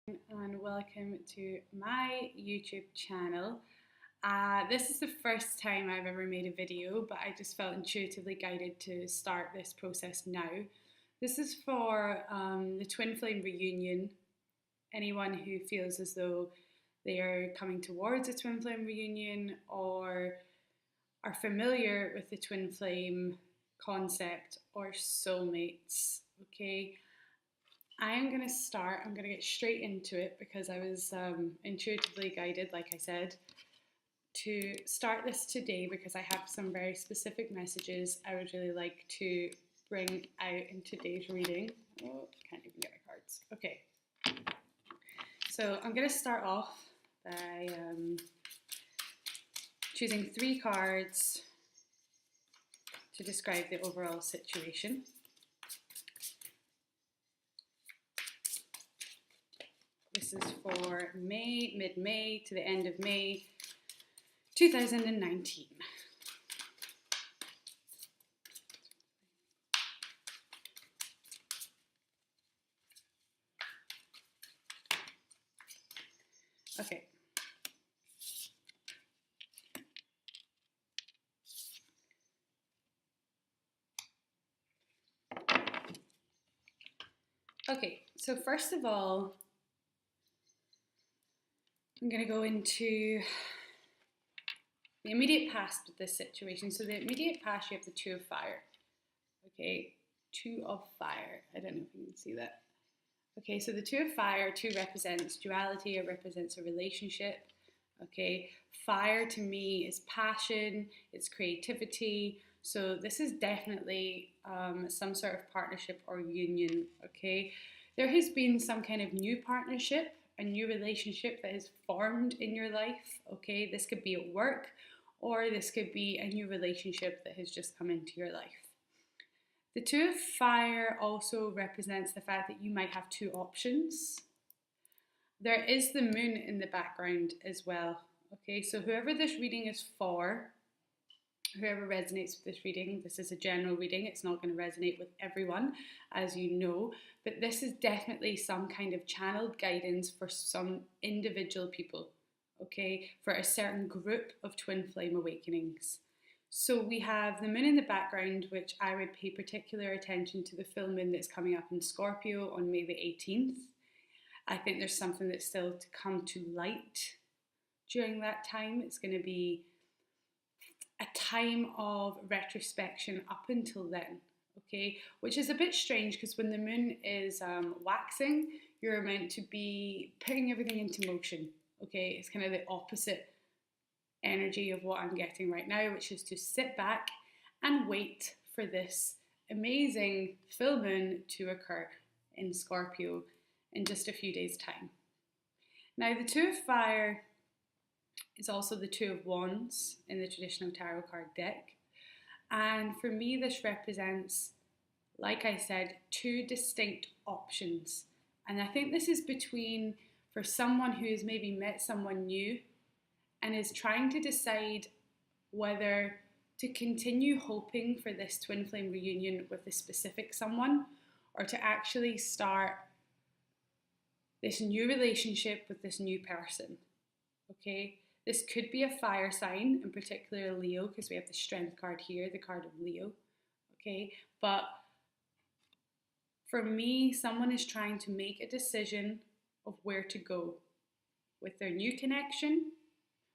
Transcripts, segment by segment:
and welcome to my YouTube channel. This is the first time I've ever made a video, but I just felt intuitively guided to start this process now. This is for the Twin Flame reunion. Anyone who feels as though they are coming towards a Twin Flame reunion or are familiar with the Twin Flame concept or soulmates, okay? I'm going to start, I'm going to get straight into it because I was intuitively guided, like I said, to start this today because I have some very specific messages I would really like to bring out in today's reading. Oh, can't even get my cards. Okay. So I'm going to start off by choosing 3 cards to describe the overall situation. This is for May, mid-May to the end of May 2019. Okay. Okay, so first of all, I'm going to go into the immediate past with this situation. So the immediate past, you have the 2 of fire. Okay, 2 of fire. I don't know if you can see that. Okay, so the 2 of fire, 2 represents duality, it represents a relationship. Okay, fire to me is passion, it's creativity. So this is definitely some sort of partnership or union. Okay, there has been some kind of new partnership, a new relationship that has formed in your life. Okay, this could be at work or this could be a new relationship that has just come into your life. The 2 of fire also represents the fact that you might have 2 options. There is the moon in the background as well. Okay, so whoever this reading is for, whoever resonates with this reading, this is a general reading, it's not going to resonate with everyone, as you know, but this is definitely some kind of channeled guidance for some individual people, okay, for a certain group of twin flame awakenings. So we have the moon in the background, which I would pay particular attention to the full moon that's coming up in Scorpio on May the 18th. I think there's something that's still to come to light during that time. It's going to be a time of retrospection up until then, okay? Which is a bit strange because when the moon is waxing, you're meant to be putting everything into motion, okay? It's kind of the opposite energy of what I'm getting right now, which is to sit back and wait for this amazing full moon to occur in Scorpio in just a few days' time. Now, the 2 of fire is also the 2 of wands in the traditional tarot card deck. And for me, this represents, like I said, 2 distinct options. And I think this is between, for someone who has maybe met someone new and is trying to decide whether to continue hoping for this twin flame reunion with a specific someone or to actually start this new relationship with this new person, okay? This could be a fire sign, in particular Leo, because we have the strength card here, the card of Leo, okay? But for me, someone is trying to make a decision of where to go with their new connection,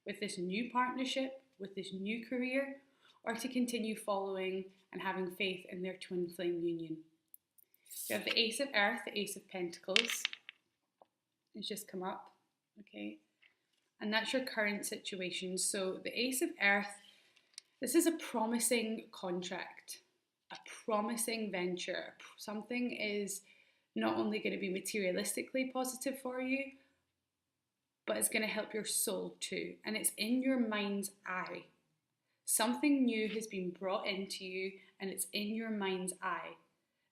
with this new partnership, with this new career, or to continue following and having faith in their twin flame union. You have the Ace of Earth, the Ace of Pentacles. It's just come up, okay? And that's your current situation. So the Ace of Earth, this is a promising contract, a promising venture. Something is not only going to be materialistically positive for you, but it's going to help your soul too. And it's in your mind's eye. Something new has been brought into you and it's in your mind's eye.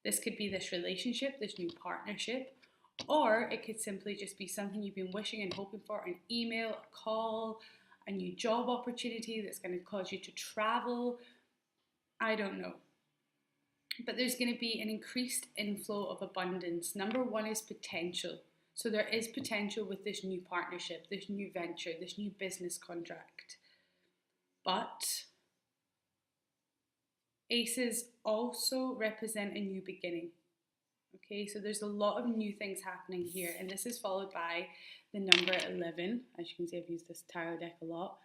This could be this relationship, this new partnership, or it could simply just be something you've been wishing and hoping for, an email, a call, a new job opportunity that's going to cause you to travel. I don't know. But there's going to be an increased inflow of abundance. Number 1 is potential. So there is potential with this new partnership, this new venture, this new business contract. But aces also represent a new beginning. Okay, so there's a lot of new things happening here, and this is followed by the number 11. As you can see, I've used this tarot deck a lot.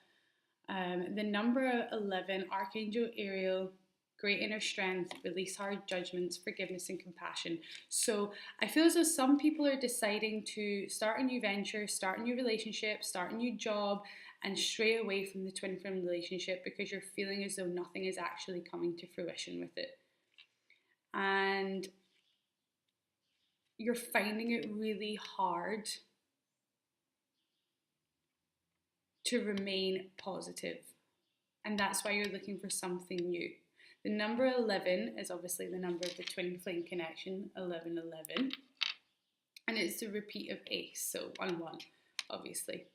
The number 11, Archangel Ariel, great inner strength, release hard judgments, forgiveness and compassion. So I feel as though some people are deciding to start a new venture, start a new relationship, start a new job, and stray away from the twin flame relationship because you're feeling as though nothing is actually coming to fruition with it. And you're finding it really hard to remain positive. And that's why you're looking for something new. The number 11 is obviously the number of the twin flame connection, 1111. And it's the repeat of ace, so 1 1, obviously.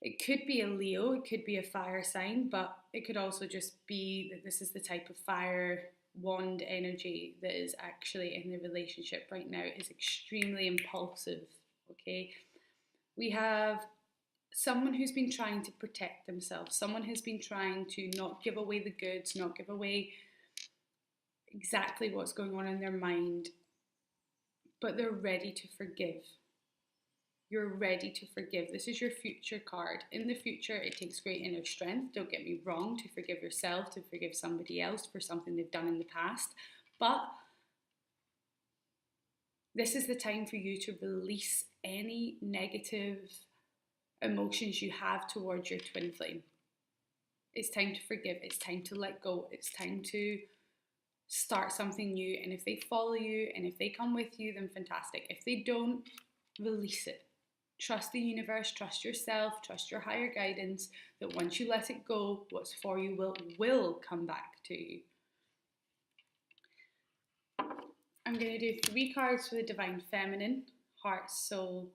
It could be a Leo, it could be a fire sign, but it could also just be that this is the type of fire wand energy that is actually in the relationship right now. Is extremely impulsive, okay? We have someone who's been trying to protect themselves, someone who's been trying to not give away the goods, not give away exactly what's going on in their mind, but they're ready to forgive. You're ready to forgive. This is your future card. In the future, it takes great inner strength, don't get me wrong, to forgive yourself, to forgive somebody else for something they've done in the past. But this is the time for you to release any negative emotions you have towards your twin flame. It's time to forgive. It's time to let go. It's time to start something new. And if they follow you and if they come with you, then fantastic. If they don't, release it. Trust the universe, trust yourself, trust your higher guidance, that once you let it go, what's for you will come back to you. I'm going to do 3 cards for the Divine Feminine, heart, soul,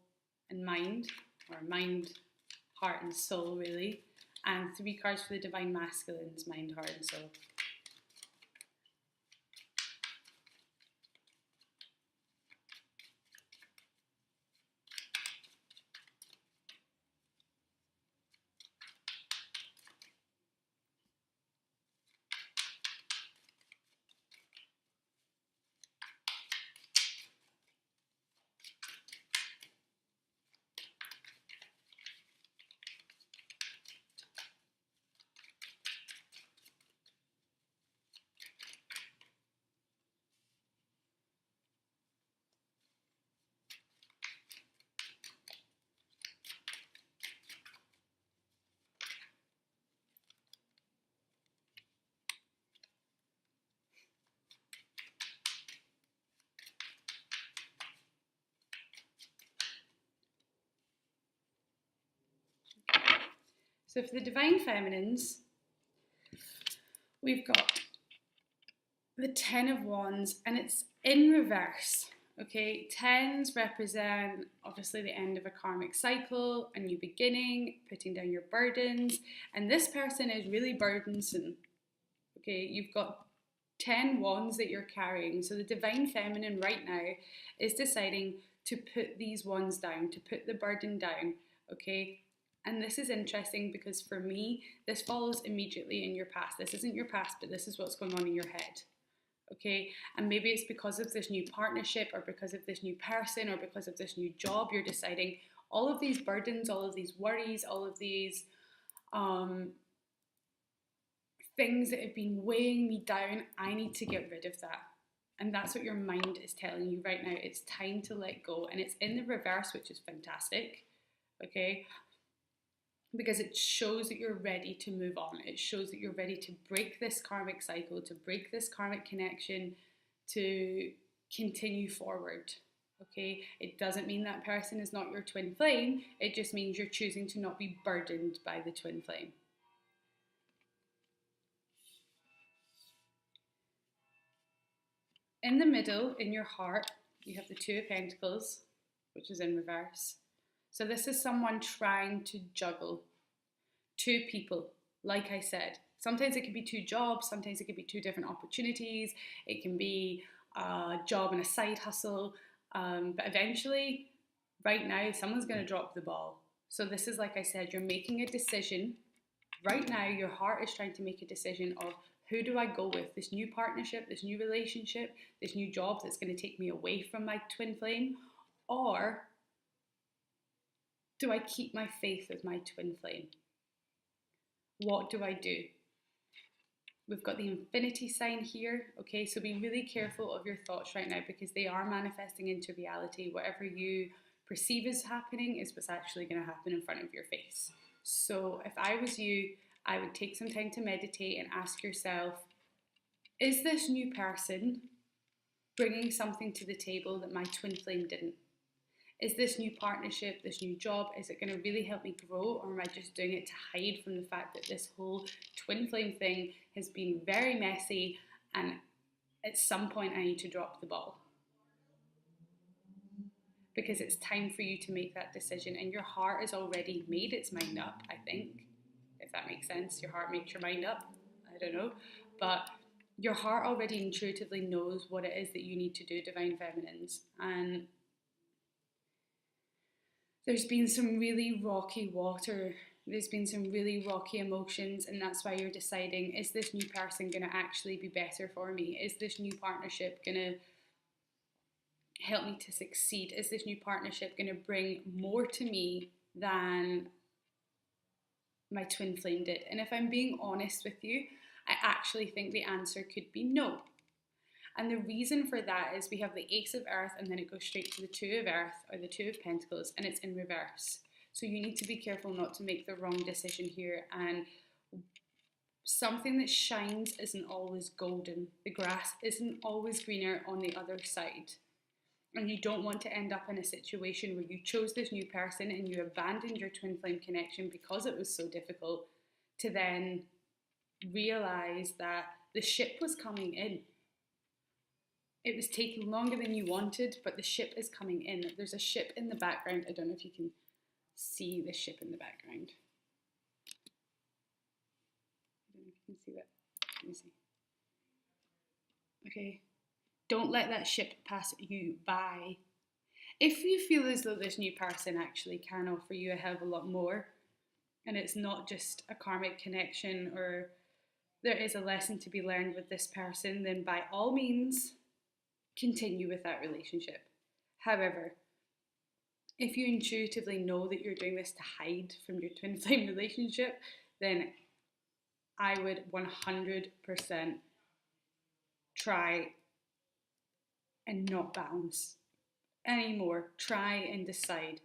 and mind, or mind, heart, and soul, really, and 3 cards for the Divine Masculines, mind, heart, and soul. So for the Divine Feminines, we've got the 10 of Wands, and it's in reverse. Okay, 10s represent obviously the end of a karmic cycle, a new beginning, putting down your burdens, and this person is really burdensome. Okay, you've got 10 wands that you're carrying. So the Divine Feminine right now is deciding to put these wands down, to put the burden down. Okay, and this is interesting because for me, this follows immediately in your past. This isn't your past, but this is what's going on in your head. Okay, and maybe it's because of this new partnership, or because of this new person, or because of this new job, you're deciding all of these burdens, all of these worries, all of these things that have been weighing me down, I need to get rid of that. And that's what your mind is telling you right now. It's time to let go. And it's in the reverse, which is fantastic. Okay, because it shows that you're ready to move on. It shows that you're ready to break this karmic cycle, to break this karmic connection, to continue forward. Okay, it doesn't mean that person is not your twin flame. It just means you're choosing to not be burdened by the twin flame. In the middle, in your heart, you have the 2 of Pentacles, which is in reverse. So this is someone trying to juggle 2 people. Like I said, sometimes it can be 2 jobs, sometimes it can be 2 different opportunities. It can be a job and a side hustle. But eventually, right now, someone's going to drop the ball. So this is, like I said, you're making a decision. Right now, your heart is trying to make a decision of, who do I go with? This new partnership, this new relationship, this new job that's going to take me away from my twin flame? Or do I keep my faith with my twin flame? What do I do? We've got the infinity sign here, okay? So be really careful of your thoughts right now, because they are manifesting into reality. Whatever you perceive is happening is what's actually going to happen in front of your face. So if I was you, I would take some time to meditate and ask yourself, is this new person bringing something to the table that my twin flame didn't? Is this new partnership, this new job, is it going to really help me grow, or am I just doing it to hide from the fact that this whole twin flame thing has been very messy, and at some point I need to drop the ball? Because it's time for you to make that decision, and your heart has already made its mind up, I think, if that makes sense. Your heart makes your mind up, I don't know, but your heart already intuitively knows what it is that you need to do, Divine Feminines. And there's been some really rocky water, there's been some really rocky emotions, and that's why you're deciding, is this new person going to actually be better for me? Is this new partnership going to help me to succeed? Is this new partnership going to bring more to me than my twin flame did? And if I'm being honest with you, I actually think the answer could be no. And the reason for that is we have the Ace of Earth, and then it goes straight to the Two of Earth, or the Two of Pentacles, and it's in reverse. So you need to be careful not to make the wrong decision here. And something that shines isn't always golden. The grass isn't always greener on the other side. And you don't want to end up in a situation where you chose this new person and you abandoned your twin flame connection because it was so difficult, to then realize that the ship was coming in. It was taking longer than you wanted, but the ship is coming in. There's a ship in the background. I don't know if you can see the ship in the background. I don't know if you can see that. Let me see. Okay. Don't let that ship pass you by. If you feel as though this new person actually can offer you a hell of a lot more, and it's not just a karmic connection, or there is a lesson to be learned with this person, then by all means, continue with that relationship. However, if you intuitively know that you're doing this to hide from your twin flame relationship, then I would 100% try and not bounce anymore. Try and decide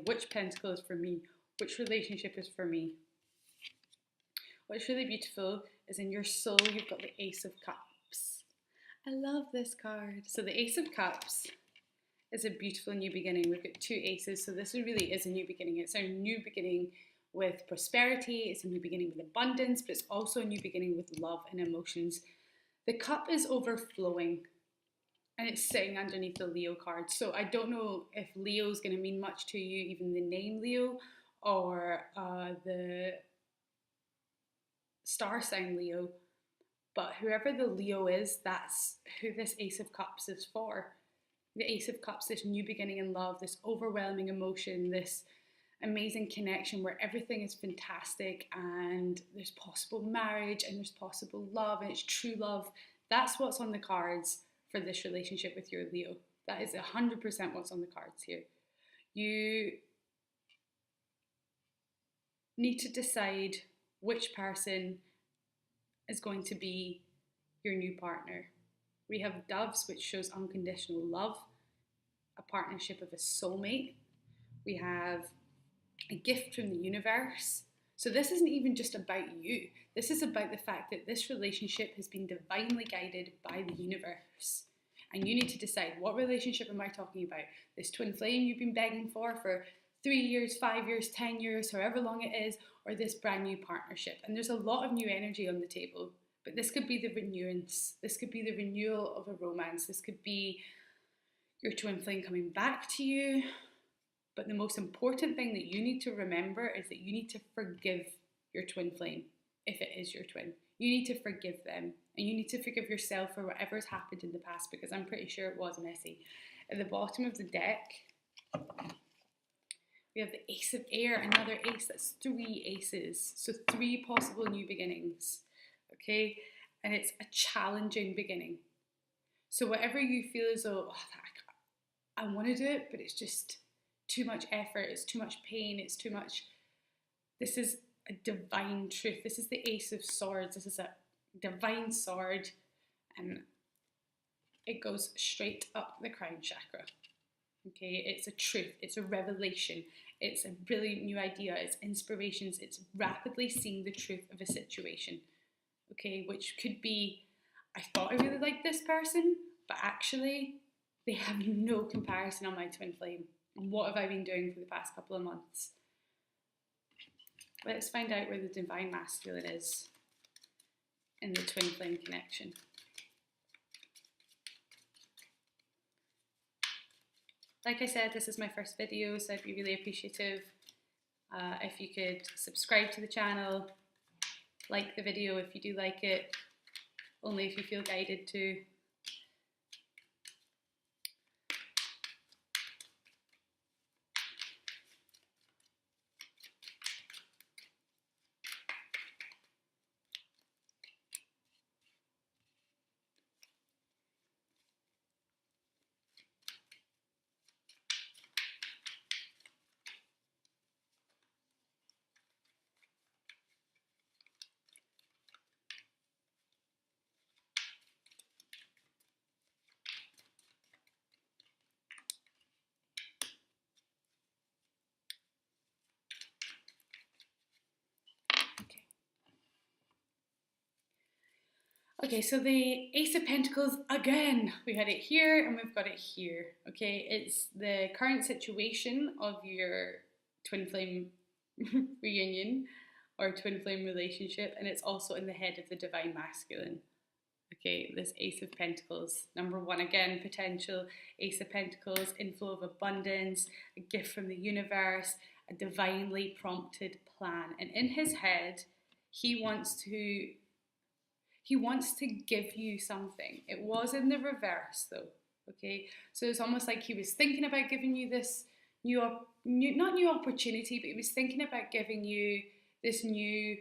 which pentacle is for me, which relationship is for me. What's really beautiful is in your soul, you've got the Ace of Cups. I love this card. So the Ace of Cups is a beautiful new beginning. We've got two aces, so this really is a new beginning. It's a new beginning with prosperity, it's a new beginning with abundance, but it's also a new beginning with love and emotions. The cup is overflowing, and it's sitting underneath the Leo card. So I don't know if Leo is going to mean much to you, even the name Leo, or the star sign Leo, but whoever the Leo is, that's who this Ace of Cups is for. The Ace of Cups, this new beginning in love, this overwhelming emotion, this amazing connection where everything is fantastic, and there's possible marriage, and there's possible love, and it's true love. That's what's on the cards for this relationship with your Leo. That is 100% what's on the cards here. You need to decide which person is going to be your new partner. We have doves, which shows unconditional love, a partnership of a soulmate. We have a gift from the universe. So this isn't even just about you. This is about the fact that this relationship has been divinely guided by the universe. And you need to decide, what relationship am I talking about? This twin flame you've been begging for 3 years, 5 years, 10 years, however long it is, or this brand new partnership. And there's a lot of new energy on the table, but this could be the renewance. This could be the renewal of a romance. This could be your twin flame coming back to you. But the most important thing that you need to remember is that you need to forgive your twin flame, if it is your twin. You need to forgive them, and you need to forgive yourself for whatever's happened in the past, because I'm pretty sure it was messy. At the bottom of the deck, we have the Ace of Air, another ace. That's 3 aces. So 3 possible new beginnings, okay? And it's a challenging beginning. So whatever you feel as though, I want to do it, but it's just too much effort, it's too much pain, it's too much. This is a divine truth. This is the Ace of Swords. This is a divine sword, and it goes straight up the crown chakra. Okay, it's a truth, it's a revelation, it's a brilliant new idea, it's inspirations, it's rapidly seeing the truth of a situation. Okay, which could be, I thought I really liked this person, but actually they have no comparison on my twin flame. And what have I been doing for the past couple of months? Let's find out where the divine masculine is in the twin flame connection. Like I said, this is my first video, so I'd be really appreciative if you could subscribe to the channel, like the video if you do like it, only if you feel guided to. Okay, so the Ace of Pentacles, again, we had it here and we've got it here. Okay, it's the current situation of your twin flame reunion or twin flame relationship, and it's also in the head of the divine masculine. Okay, this Ace of Pentacles, number 1, again, potential Ace of Pentacles, inflow of abundance, a gift from the universe, a divinely prompted plan. And in his head, he wants to give you something. It was in the reverse though, okay? So it's almost like he was thinking about giving you this not new opportunity, but he was thinking about giving you this new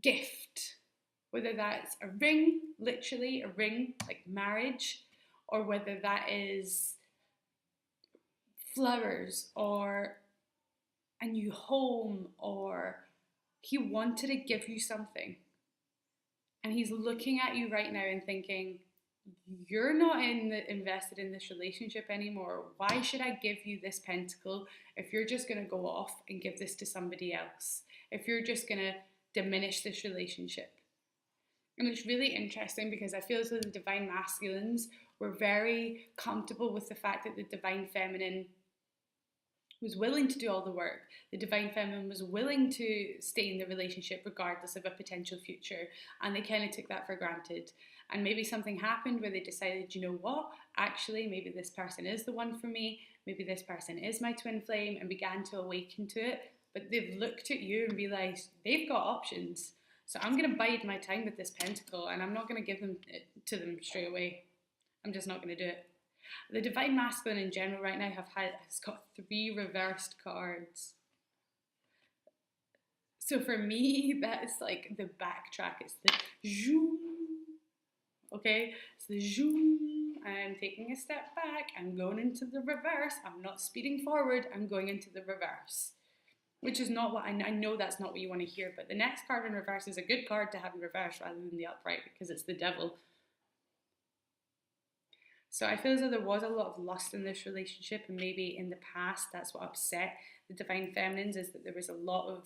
gift. Whether that's a ring, literally a ring, like marriage, or whether that is flowers or a new home, or he wanted to give you something. And he's looking at you right now and thinking, you're not invested in this relationship anymore. Why should I give you this pentacle if you're just going to go off and give this to somebody else? If you're just going to diminish this relationship? And it's really interesting because I feel as though the divine masculines were very comfortable with the fact that the divine feminine was willing to do all the work. The divine feminine was willing to stay in the relationship regardless of a potential future, and they kind of took that for granted. And maybe something happened where they decided, you know what, actually maybe this person is the one for me, maybe this person is my twin flame, and began to awaken to it. But they've looked at you and realized they've got options. So I'm going to bide my time with this pentacle, and I'm not going to give them to them straight away. I'm just not going to do it. The divine masculine in general right now has got 3 reversed cards. So for me, that is like the backtrack. It's the zoom. Okay, it's the zoom. I'm taking a step back. I'm going into the reverse. I'm not speeding forward. I'm going into the reverse. Which is not what I know that's not what you want to hear, but the next card in reverse is a good card to have in reverse rather than the upright because it's the devil. So I feel as though there was a lot of lust in this relationship, and maybe in the past that's what upset the divine feminines, is that there was a lot of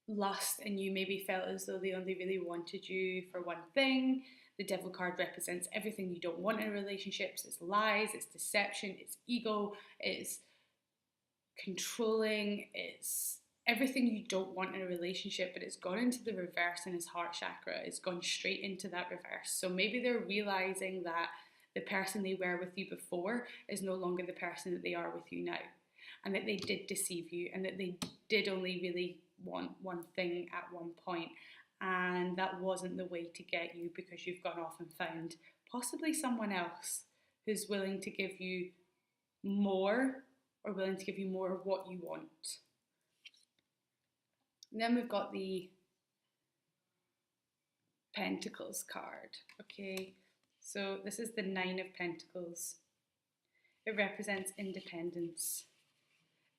lust and you maybe felt as though they only really wanted you for one thing. The devil card represents everything you don't want in relationships. It's lies, it's deception, it's ego, it's controlling, it's everything you don't want in a relationship, but it's gone into the reverse in his heart chakra. It's gone straight into that reverse. So maybe they're realizing that the person they were with you before is no longer the person that they are with you now. and that they did deceive you, and that they did only really want one thing at one point, and that wasn't the way to get you, because you've gone off and found possibly someone else who's willing to give you more, or willing to give you more of what you want. And then we've got the Pentacles card. Okay, so this is the Nine of Pentacles. It represents independence.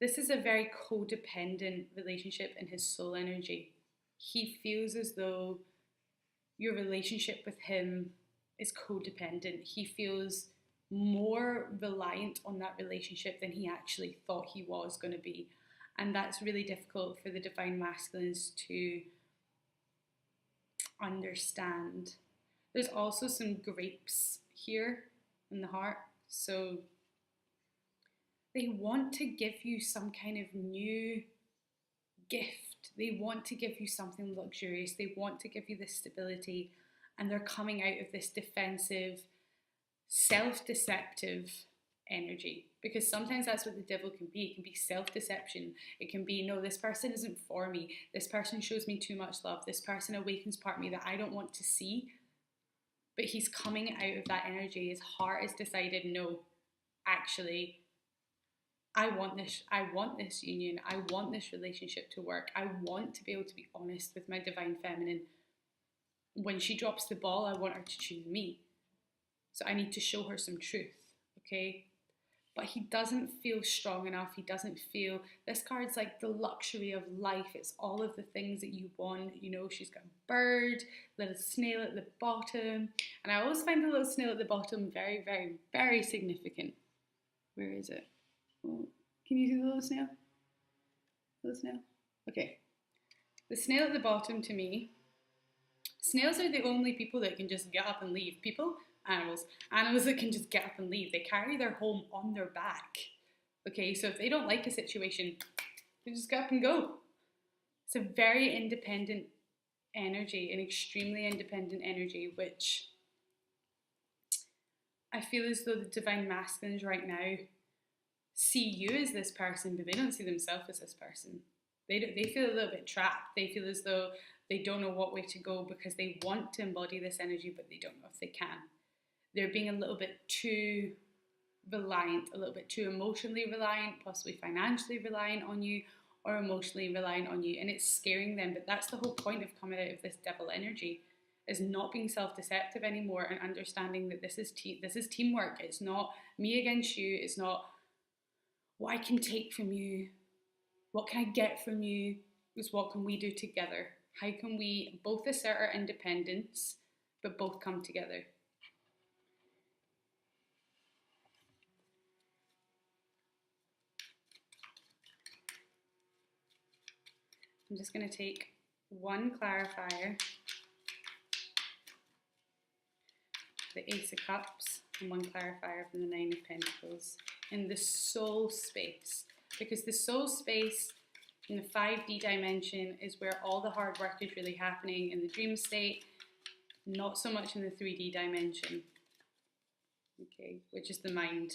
This is a very codependent relationship in his soul energy. He feels as though your relationship with him is codependent. He feels more reliant on that relationship than he actually thought he was going to be. And that's really difficult for the Divine Masculines to understand. There's also some grapes here in the heart. So they want to give you some kind of new gift. They want to give you something luxurious. They want to give you this stability. And they're coming out of this defensive, self-deceptive energy. Because sometimes that's what the devil can be. It can be self-deception. It can be, no, this person isn't for me. This person shows me too much love. This person awakens part of me that I don't want to see. But he's coming out of that energy. His heart has decided, no, actually, I want this union. I want this relationship to work. I want to be able to be honest with my Divine Feminine. When she drops the ball, I want her to choose me. So I need to show her some truth, okay? But he doesn't feel strong enough. He doesn't feel, this card's like the luxury of life. It's all of the things that you want. You know, she's got a bird, little snail at the bottom. And I always find the little snail at the bottom very, very, very significant. Where is it? Oh, can you see the little snail? Little snail? Okay. The snail at the bottom, to me, snails are the only people that can just get up and leave. Animals that can just get up and leave. They carry their home on their back. Okay, so if they don't like a situation, they just get up and go. It's a very independent energy, an extremely independent energy, which I feel as though the Divine Masculines right now see you as this person, but they don't see themselves as this person. They feel a little bit trapped. They feel as though they don't know what way to go, because they want to embody this energy, but they don't know if they can. They're being a little bit too reliant, a little bit too emotionally reliant, possibly financially reliant on you, or emotionally reliant on you, and it's scaring them. But that's the whole point of coming out of this devil energy, is not being self-deceptive anymore, and understanding that this is teamwork. It's not me against you. It's not what I can take from you, what can I get from you. It's what can we do together? How can we both assert our independence, but both come together? I'm just going to take one clarifier, the Ace of Cups, and one clarifier from the Nine of Pentacles, in the soul space. Because the soul space in the 5D dimension is where all the hard work is really happening in the dream state, not so much in the 3D dimension, okay, which is the mind.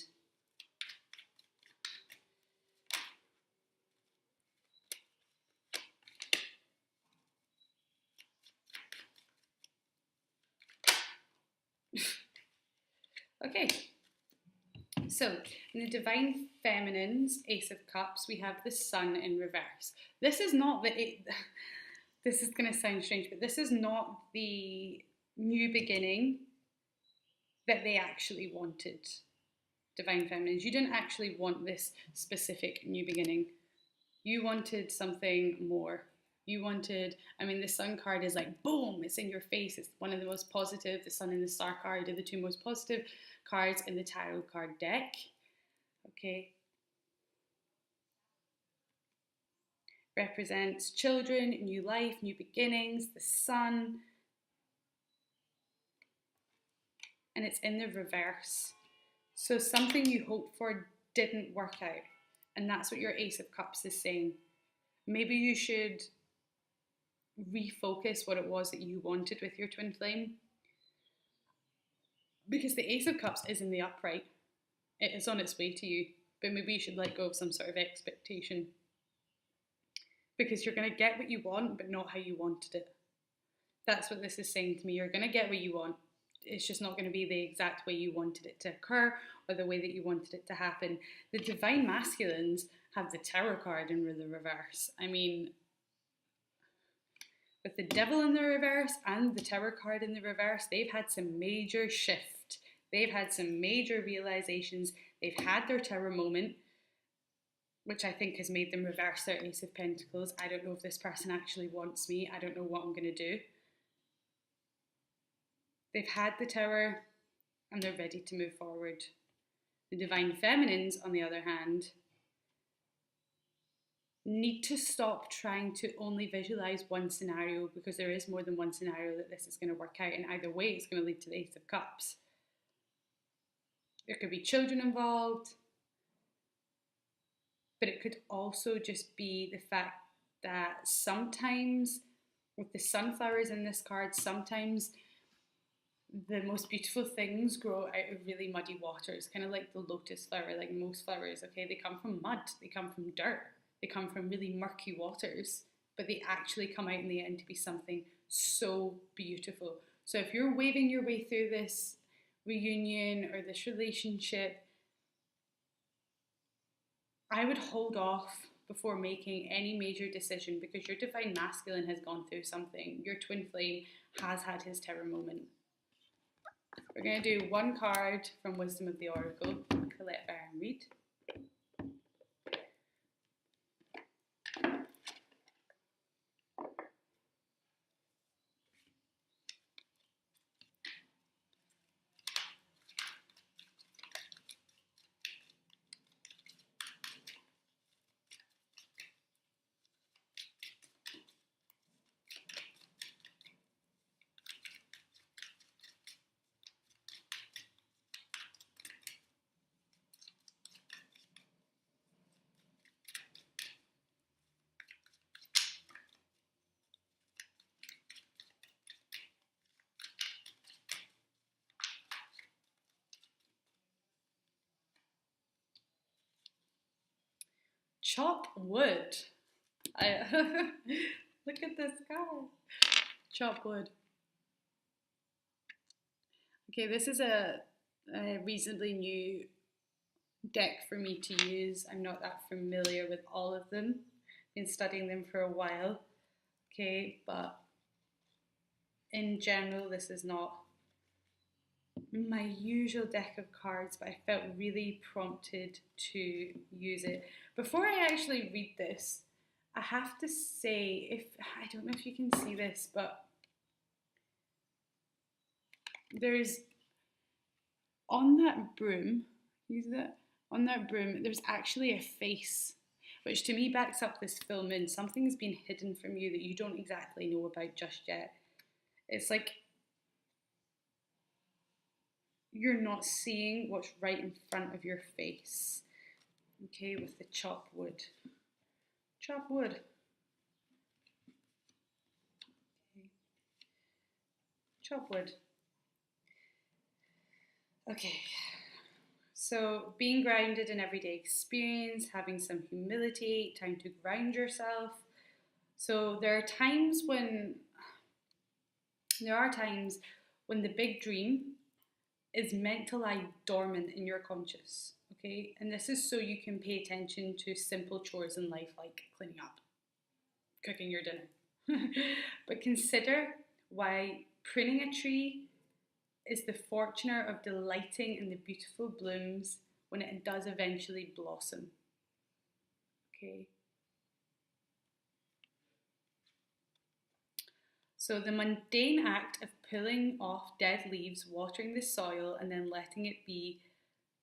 Okay, so in the Divine Feminine's Ace of Cups, we have the Sun in reverse. This is not this is going to sound strange, but this is not the new beginning that they actually wanted, Divine Feminines. You didn't actually want this specific new beginning. You wanted something more. You wanted, I mean, the Sun card is like, boom, it's in your face. It's one of the most positive. The Sun and the Star card are the two most positive cards in the tarot card deck. Okay. Represents children, new life, new beginnings, the Sun. And it's in the reverse. So something you hoped for didn't work out. And that's what your Ace of Cups is saying. Maybe you should refocus what it was that you wanted with your twin flame. Because the Ace of Cups is in the upright. It is on its way to you. but maybe you should let go of some sort of expectation, because you're going to get what you want, but not how you wanted it. That's what this is saying to me. You're going to get what you want. It's just not going to be the exact way you wanted it to occur or the way that you wanted it to happen. The Divine Masculines have the Tower card in the reverse. I mean, with the Devil in the reverse and the Tower card in the reverse, they've had some major shift. They've had some major realizations. They've had their Tower moment, which I think has made them reverse their Ace of Pentacles. I don't know if this person actually wants me. I don't know what I'm going to do. They've had the Tower and they're ready to move forward. The Divine Feminines, on the other hand, need to stop trying to only visualize one scenario, because there is more than one scenario that this is going to work out, and either way it's going to lead to the Ace of Cups. There could be children involved, but it could also just be the fact that sometimes with the sunflowers in this card, sometimes the most beautiful things grow out of really muddy waters, kind of like the lotus flower, like most flowers, okay? They come from mud, they come from dirt, they come from really murky waters, but they actually come out in the end to be something so beautiful. So if you're waving your way through this reunion or this relationship, I would hold off before making any major decision, because your Divine Masculine has gone through something. Your Twin Flame has had his Tower moment. We're going to do one card from Wisdom of the Oracle to let Baron read. Chop wood. Look at this card. Chop wood. Okay, this is a reasonably new deck for me to use. I'm not that familiar with all of them. Been studying them for a while. Okay, but in general, this is not my usual deck of cards, but I felt really prompted to use it. Before I actually read this, I have to say, I don't know if you can see this, but there's on that broom, on that broom, there's actually a face, which to me backs up this film in something's been hidden from you that you don't exactly know about just yet. It's like you're not seeing what's right in front of your face. Okay, with the chop wood. Chop wood. Okay. Chop wood. Okay. So being grounded in everyday experience, having some humility, time to ground yourself. So there are times when the big dream is meant to lie dormant in your conscious, okay? And this is so you can pay attention to simple chores in life like cleaning up, cooking your dinner. But consider why pruning a tree is the fortuner of delighting in the beautiful blooms when it does eventually blossom, okay? So the mundane act of pulling off dead leaves, watering the soil, and then letting it be,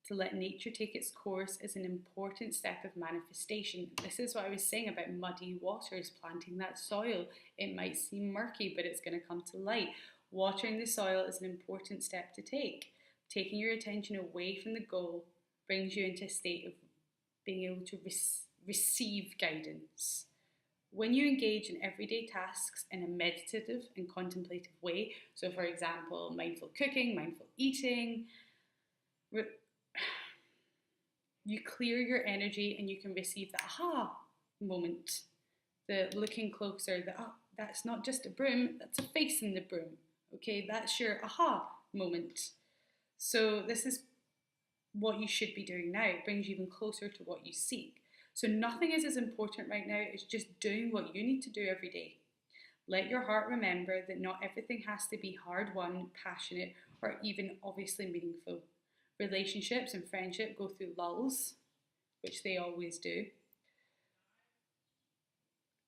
to let nature take its course, is an important step of manifestation. This is what I was saying about muddy waters, planting that soil. It might seem murky, but it's going to come to light. Watering the soil is an important step to take. Taking your attention away from the goal brings you into a state of being able to receive guidance. When you engage in everyday tasks in a meditative and contemplative way, so for example, mindful cooking, mindful eating, you clear your energy and you can receive the aha moment, the looking closer, the oh, that's not just a broom, that's a face in the broom. Okay, that's your aha moment. So this is what you should be doing now. It brings you even closer to what you seek. So nothing is as important right now as just doing what you need to do every day. Let your heart remember that not everything has to be hard won, passionate, or even obviously meaningful. Relationships and friendship go through lulls, which they always do.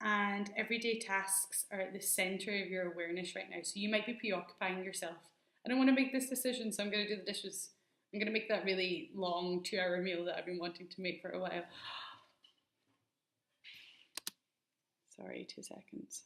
And everyday tasks are at the center of your awareness right now. So you might be preoccupying yourself. I don't want to make this decision, so I'm going to do the dishes. I'm going to make that really long 2-hour meal that I've been wanting to make for a while. Sorry, 2 seconds.